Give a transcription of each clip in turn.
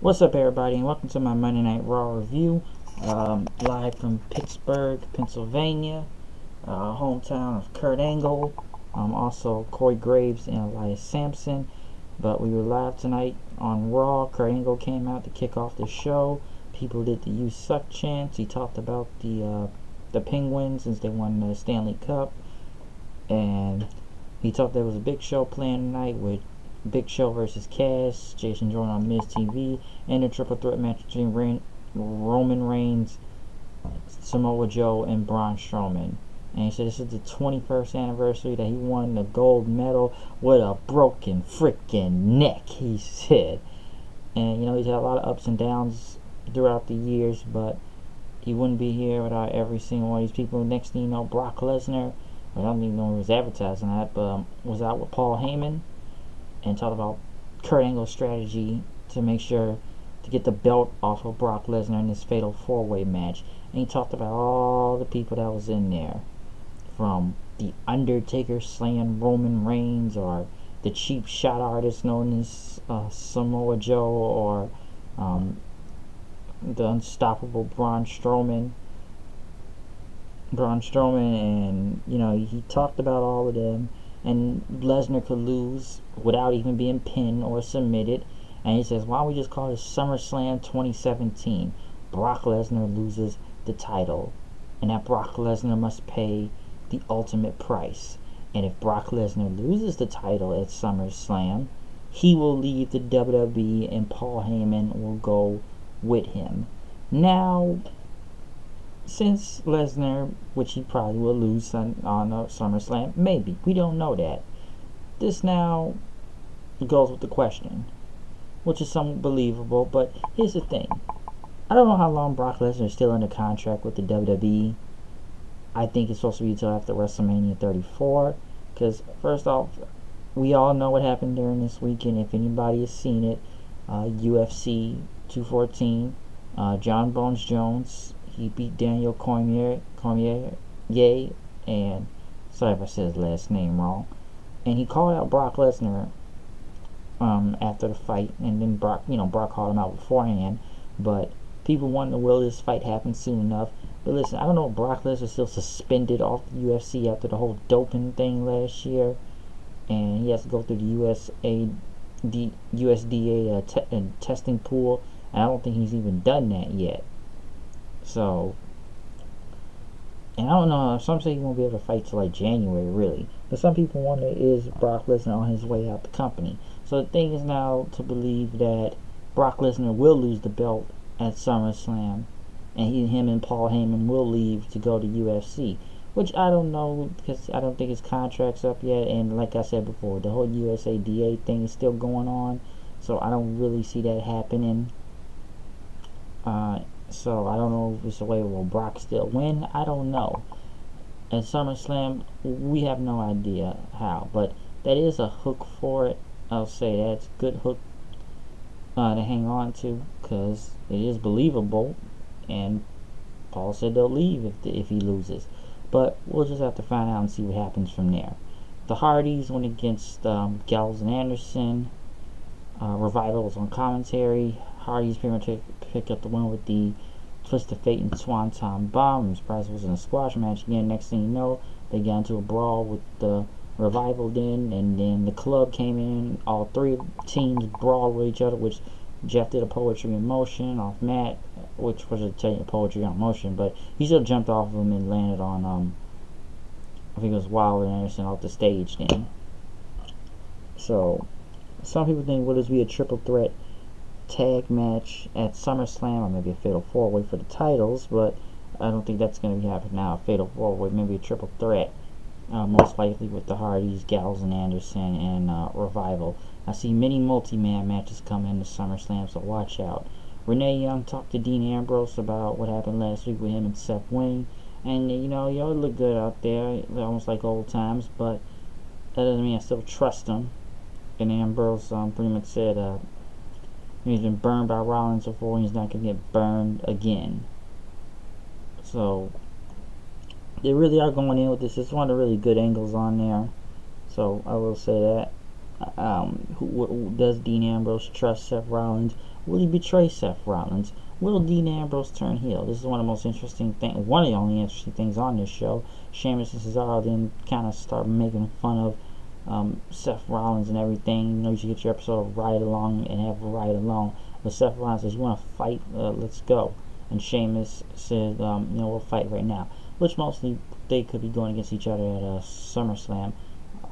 What's up, everybody, and welcome to my Monday Night Raw review. Live from Pittsburgh, Pennsylvania, hometown of Kurt Angle, also Corey Graves and Elias Sampson. But we were live tonight on Raw. Kurt Angle came out to kick off the show. People did the "You Suck" chants. He talked about the Penguins since they won the Stanley Cup, and he talked there was a big show planned tonight with Big Show versus Cass, Jason Jordan on Miz TV, and a triple threat match between Roman Reigns, Samoa Joe, and Braun Strowman. And he said this is the 21st anniversary that he won the gold medal with a broken freaking neck, he said. And he's had a lot of ups and downs throughout the years, but he wouldn't be here without every single one of these people. Next thing you know, Brock Lesnar, I don't even know who was advertising that, but was out with Paul Heyman and talked about Kurt Angle's strategy to make sure to get the belt off of Brock Lesnar in this fatal four-way match. And he talked about all the people that was in there, from the Undertaker slaying Roman Reigns, or the cheap shot artist known as Samoa Joe, or the unstoppable Braun Strowman, and he talked about all of them. And Lesnar could lose without even being pinned or submitted. And he says, why don't we just call this SummerSlam 2017? Brock Lesnar loses the title, and that Brock Lesnar must pay the ultimate price. And if Brock Lesnar loses the title at SummerSlam, he will leave the WWE and Paul Heyman will go with him. Now, since Lesnar, which he probably will lose on SummerSlam, maybe, we don't know that. This now goes with the question, which is somewhat believable, but here's the thing. I don't know how long Brock Lesnar is still under contract with the WWE. I think it's supposed to be until after WrestleMania 34, because first off, we all know what happened during this weekend. If anybody has seen it, UFC 214, John Bones Jones, he beat Daniel Cormier, and sorry if I said his last name wrong. And he called out Brock Lesnar after the fight, and then Brock called him out beforehand. But people wanted to will this fight happen soon enough. But listen, I don't know if Brock Lesnar is still suspended off the UFC after the whole doping thing last year, and he has to go through the USDA testing pool, and I don't think he's even done that yet. So, and I don't know, some say he won't be able to fight till like January, really. But some people wonder, is Brock Lesnar on his way out the company? So the thing is now to believe that Brock Lesnar will lose the belt at SummerSlam, and him and Paul Heyman will leave to go to UFC. Which I don't know, because I don't think his contract's up yet, and like I said before, the whole USADA thing is still going on. So I don't really see that happening. So I don't know if it's a way will Brock still win. I don't know. At SummerSlam, we have no idea how, but that is a hook for it. I'll say that's a good hook to hang on to, because it is believable. And Paul said they'll leave if he loses, but we'll just have to find out and see what happens from there. The Hardys went against Gallows and Anderson. Revival was on commentary. Hardys pretty much picked up the win with the Twist of Fate and Swanton Bomb. I'm surprised it wasn't a squash match again. Next thing you know, they got into a brawl with the Revival then, and then the club came in. All three teams brawled with each other, which Jeff did a poetry in motion off Matt, which was a poetry on motion, but he still jumped off of him and landed on, I think it was Wilder and Anderson off the stage then. So, some people think, will this be a triple threat tag match at SummerSlam, or maybe a fatal four-way for the titles? But I don't think that's going to be happening now. A fatal four-way, maybe a triple threat, most likely with the Hardys, Gallows and Anderson, and Revival. I see many multi-man matches coming into SummerSlam, so watch out. Renee Young talked to Dean Ambrose about what happened last week with him and Seth winning, and y'all look good out there, almost like old times, but that doesn't mean I still trust him. And Ambrose pretty much said he's been burned by Rollins before, and he's not going to get burned again. So they really are going in with this. It's one of the really good angles on there, so I will say that. Does Dean Ambrose trust Seth Rollins? Will he betray Seth Rollins? Will Dean Ambrose turn heel? This is one of the most interesting things, one of the only interesting things on this show. Sheamus and Cesaro then kind of start making fun of Seth Rollins and everything. You know, you should get your episode of Ride Along and have a Ride Along. But Seth Rollins says, "You want to fight? Let's go." And Sheamus said, "We'll fight right now." Which mostly they could be going against each other at SummerSlam.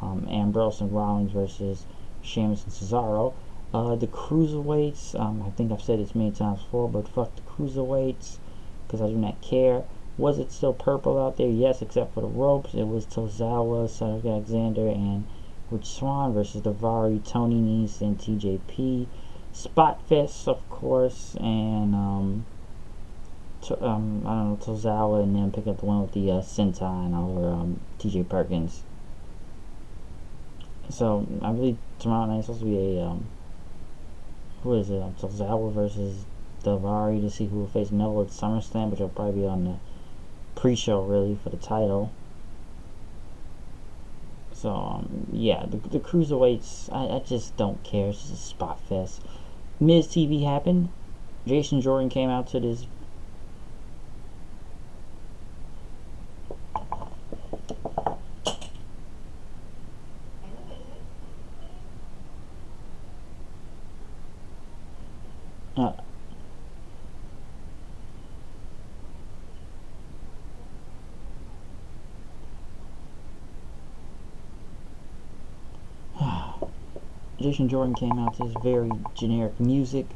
Ambrose and Rollins versus Sheamus and Cesaro. The cruiserweights, I think I've said this many times before, but fuck the cruiserweights, because I do not care. Was it still purple out there? Yes, except for the ropes. It was Tozawa, Cedric Alexander, and Rich Swann versus Daivari, Tony Nese, and TJP. Spot Fest, of course, and I don't know, Tozawa, and then pick up the one with the Sentai over TJ Perkins. So I believe tomorrow night is supposed to be a who is it? Tozawa versus Daivari to see who will face Neville at SummerSlam, which will probably be on the pre-show really for the title. So yeah, the cruiserweights, I just don't care. It's just a spot fest. Miz TV happened. Jason Jordan came out to this. Jason Jordan came out to this very generic music.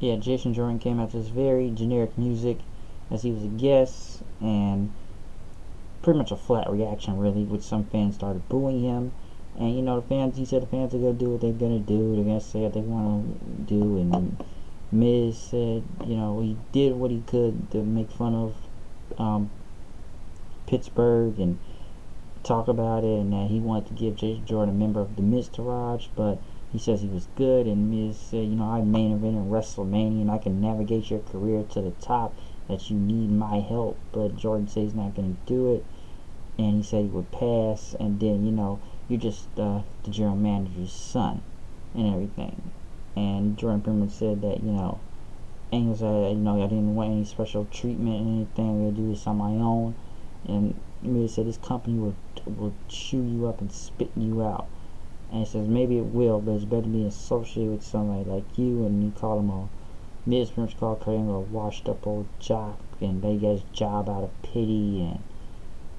Yeah, Jason Jordan came out to this very generic music as he was a guest, and pretty much a flat reaction really, which some fans started booing him. And you know, the fans, he said the fans are gonna do what they're gonna do, they're gonna say what they wanna do, and Miz said, you know, he did what he could to make fun of Pittsburgh and talk about it, and that he wanted to give Jason Jordan a member of the Miztourage, but he says he was good. And Miz said, you know, I main evented WrestleMania and I can navigate your career to the top, that you need my help. But Jordan said he's not going to do it, and he said he would pass, and then, you know, you're just the general manager's son and everything. And Jordan pretty much said that, you know, Angle said, you know, I didn't want any special treatment or anything, I'm going to do this on my own. And Miz said this company will chew you up and spit you out. And he says maybe it will, but it's better to be associated with somebody like you. And you call him a Miz pretty much called him a washed up old jock, and they get his job out of pity, and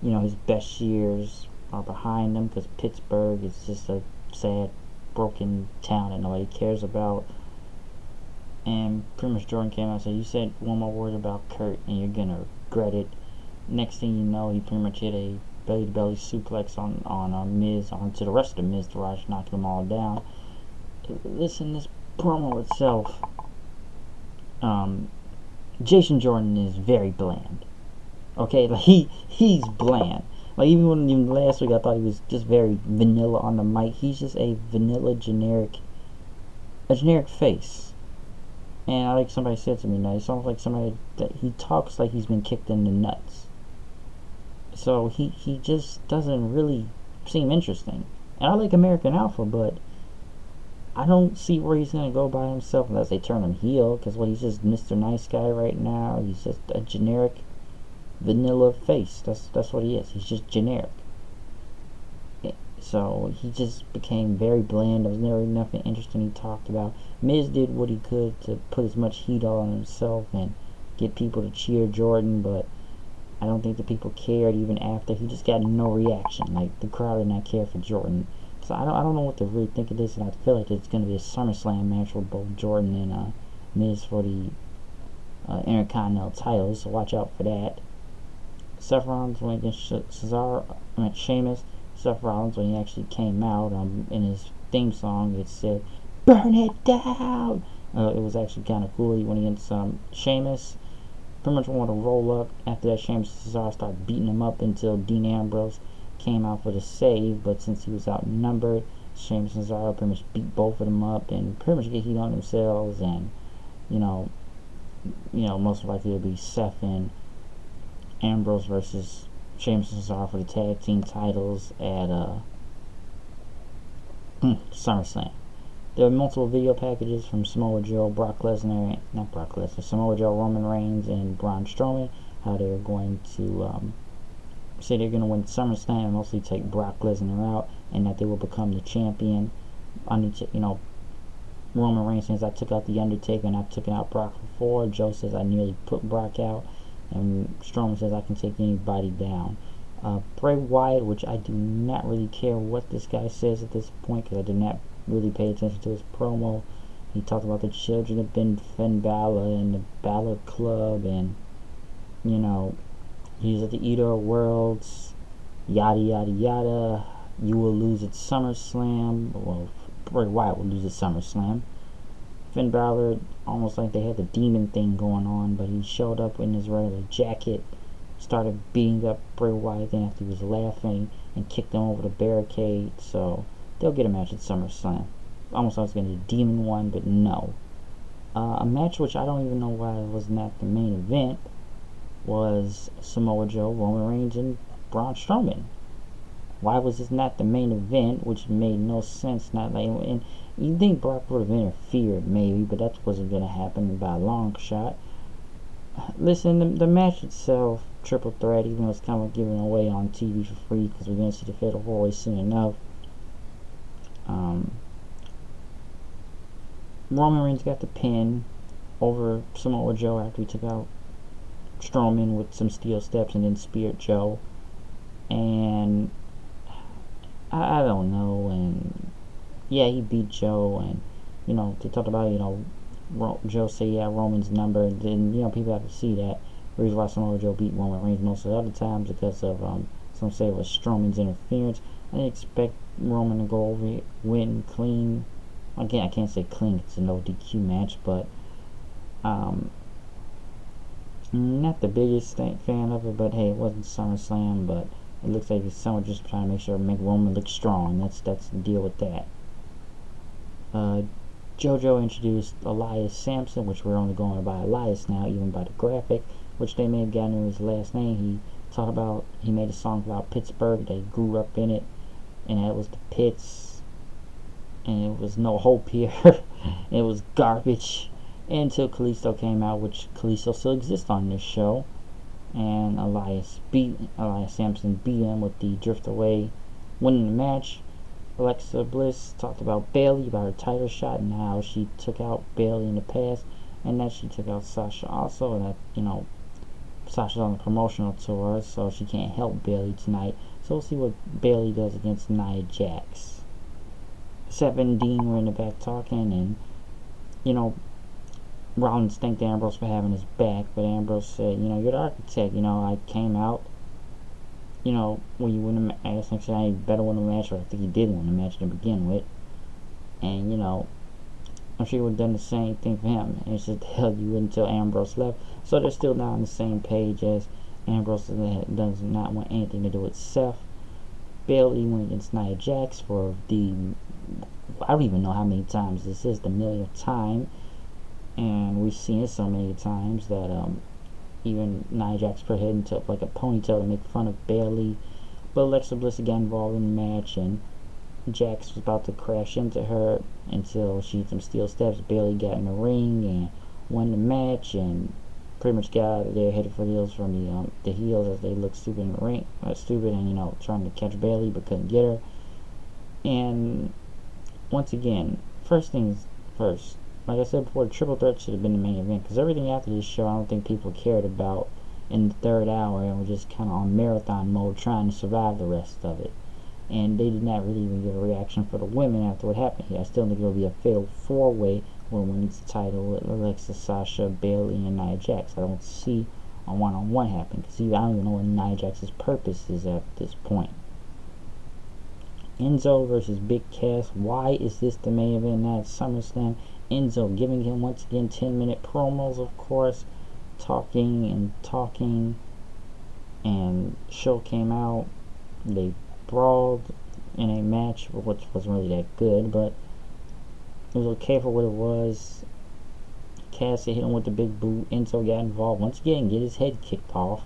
you know his best years are behind him because Pittsburgh is just a sad, broken town that nobody cares about. And pretty much Jordan came out and said, you said one more word about Kurt and you're gonna regret it. Next thing you know, he pretty much hit a belly-to-belly suplex on Miz, onto the rest of the Miztourage, knocking them all down. Listen, this promo itself, Jason Jordan is very bland. Okay, like he's bland. Like even last week I thought he was just very vanilla on the mic. He's just a vanilla generic face. And like somebody said to me now, he sounds like somebody that he talks like he's been kicked in the nuts. So he just doesn't really seem interesting. And I like American Alpha, but I don't see where he's gonna go by himself unless they turn him heel. Because he's just Mr. Nice Guy right now. He's just a generic vanilla face. That's what he is. He's just generic. So he just became very bland. There was never nothing interesting he talked about. Miz did what he could to put as much heat on himself and get people to cheer Jordan, but I don't think the people cared even after. He just got no reaction. Like, the crowd did not care for Jordan. So I don't know what to really think of this, and I feel like it's going to be a SummerSlam match with both Jordan and Miz for the Intercontinental titles, so watch out for that. Seth Rollins went against Sheamus. Seth Rollins, when he actually came out in his theme song, it said, "Burn it down!" It was actually kind of cool. He went against Sheamus. Pretty much wanted to roll up. After that, Sheamus and Cesaro started beating him up until Dean Ambrose came out for the save. But since he was outnumbered, Sheamus and Cesaro pretty much beat both of them up and pretty much get heat on themselves. And you know, most likely it'll be Seth and Ambrose versus Sheamus and Cesaro for the tag team titles at SummerSlam. There were multiple video packages from Samoa Joe, Samoa Joe, Roman Reigns, and Braun Strowman, how they were going to say they're going to win SummerSlam and mostly take Brock Lesnar out, and that they will become the champion. Roman Reigns says, I took out The Undertaker and I've taken out Brock before. Joe says, I nearly put Brock out. And Strowman says, I can take anybody down. Bray Wyatt, which I do not really care what this guy says at this point, because I did not really pay attention to his promo. He talked about the children of Finn Balor and the Balor Club, and, you know, he's at the Eater of Worlds, yada yada yada. You will lose at SummerSlam. Well, Bray Wyatt will lose at SummerSlam. Finn Balor, almost like they had the demon thing going on, but he showed up in his regular jacket, started beating up Bray Wyatt, then after he was laughing, and kicked him over the barricade. So they'll get a match at SummerSlam. Almost like it's going to be a demon one, but no. A match which I don't even know why it was not the main event was Samoa Joe, Roman Reigns, and Braun Strowman. Why was this not the main event, which made no sense? Not like, and you think Brock would have interfered, maybe, but that wasn't going to happen by a long shot. Listen, the match itself, triple threat, even though it's kind of given away on TV for free because we're going to see the Fatal 4-Way soon enough. Roman Reigns got the pin over Samoa Joe after he took out Strowman with some steel steps and then speared Joe. And I don't know, and yeah, he beat Joe, and, you know, they talked about, you know, Joe say, yeah, Roman's number, and then, you know, people have to see that. The reason why Samoa Joe beat Roman Reigns most of the other times because of, some say it was Strowman's interference. I didn't expect Roman to go over it, win clean. Again, I can't say clean, it's a no DQ match, but, not the biggest fan of it, but hey, it wasn't SummerSlam, but it looks like someone just trying to make Roman look strong. That's the deal with that. JoJo introduced Elias Sampson, which we're only going by Elias now, even by the graphic, which they may have gotten his last name. He talked about, he made a song about Pittsburgh, they grew up in it, and that was the Pits, and it was no hope here. It was garbage until Kalisto came out, which Kalisto still exists on this show. And Elias Sampson beat him with the drift away, winning the match. Alexa Bliss talked about Bayley, about her title shot, and how she took out Bayley in the past, and that she took out Sasha also, and that, you know, Sasha's on the promotional tour, so she can't help Bayley tonight. So we'll see what Bayley does against Nia Jax. Seth and Dean were in the back talking, and, you know, Rollins thanked Ambrose for having his back, but Ambrose said, you know, you're the architect, you know, I came out, you know, when you win the match, I think I better win the match, or I think he did win the match to begin with, and, you know, I'm sure he would have done the same thing for him, and it's just the hell you wouldn't until Ambrose left, so they're still not on the same page, as Ambrose does not want anything to do with Seth. Bayley went against Nia Jax for the, I don't even know how many times this is, the millionth time. And we've seen it so many times that even Nia Jax put her head into like a ponytail to make fun of Bayley. But Alexa Bliss got involved in the match, and Jax was about to crash into her until she hit some steel steps. Bayley got in the ring and won the match, and pretty much got out of there headed for heels from the heels as they looked stupid in the ring, stupid, and, you know, trying to catch Bayley but couldn't get her. And once again, first things first. Like I said before, the triple threat should have been the main event, because everything after this show I don't think people cared about in the third hour, and were just kind of on marathon mode trying to survive the rest of it. And they did not really even give a reaction for the women after what happened here. I still think it'll be a fatal 4-way where one wins the title with Alexa, Sasha, Bayley, and Nia Jax. I don't see a one-on-one happening, because I don't even know what Nia Jax's purpose is at this point. Enzo versus Big Cass. Why is this the main event now at SummerSlam? Enzo giving him once again 10-minute promos, of course, talking, and show came out. They brawled in a match which wasn't really that good, but it was okay for what it was. Cass hit him with the big boot. Enzo got involved once again, get his head kicked off.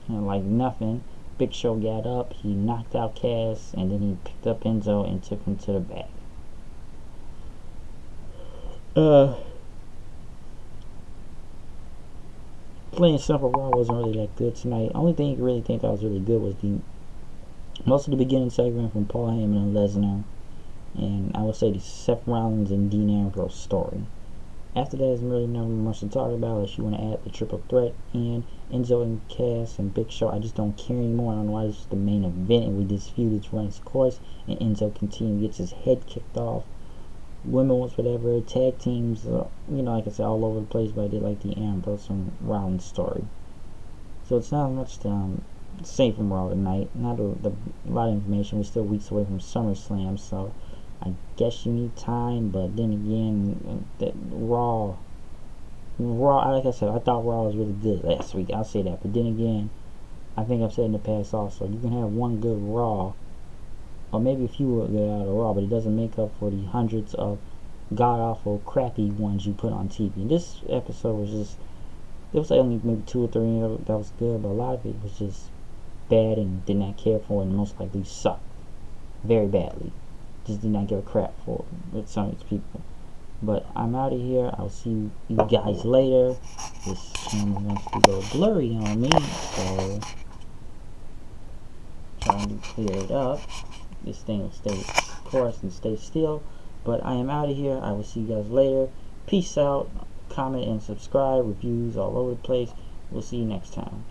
and like nothing, Big Show got up, he knocked out Cass, and then he picked up Enzo and took him to the back. Plain simple, Raw wasn't really that good tonight. Only thing you really think that was really good was most of the beginning segment from Paul Heyman and Lesnar, and I would say the Seth Rollins and Dean Ambrose story. After that, there's really not much to talk about unless you want to add the triple threat and Enzo and Cass and Big Show. I just don't care anymore. I don't know why this is the main event and we this feud is run its course and Enzo gets his head kicked off. Women's whatever, tag teams, like I said, all over the place, but I did like the Ambrose and Rollins story. So it's not much to say from Raw tonight. Not a lot of information. We're still weeks away from SummerSlam, so I guess you need time, but then again, that Raw, like I said, I thought Raw was really good last week. I'll say that, but then again, I think I've said in the past also, you can have one good Raw, or maybe a few good out of Raw, but it doesn't make up for the hundreds of god-awful, crappy ones you put on TV. This episode was just, there was only maybe 2 or 3 that was good, but a lot of it was just bad and did not care for and most likely sucked very badly. Just did not give a crap for with some of these people. But I'm out of here. I'll see you guys later. This camera wants to go blurry on me, so trying to clear it up. This thing will stay course and stay still. But I am out of here. I will see you guys later. Peace out. Comment and subscribe. Reviews all over the place. We'll see you next time.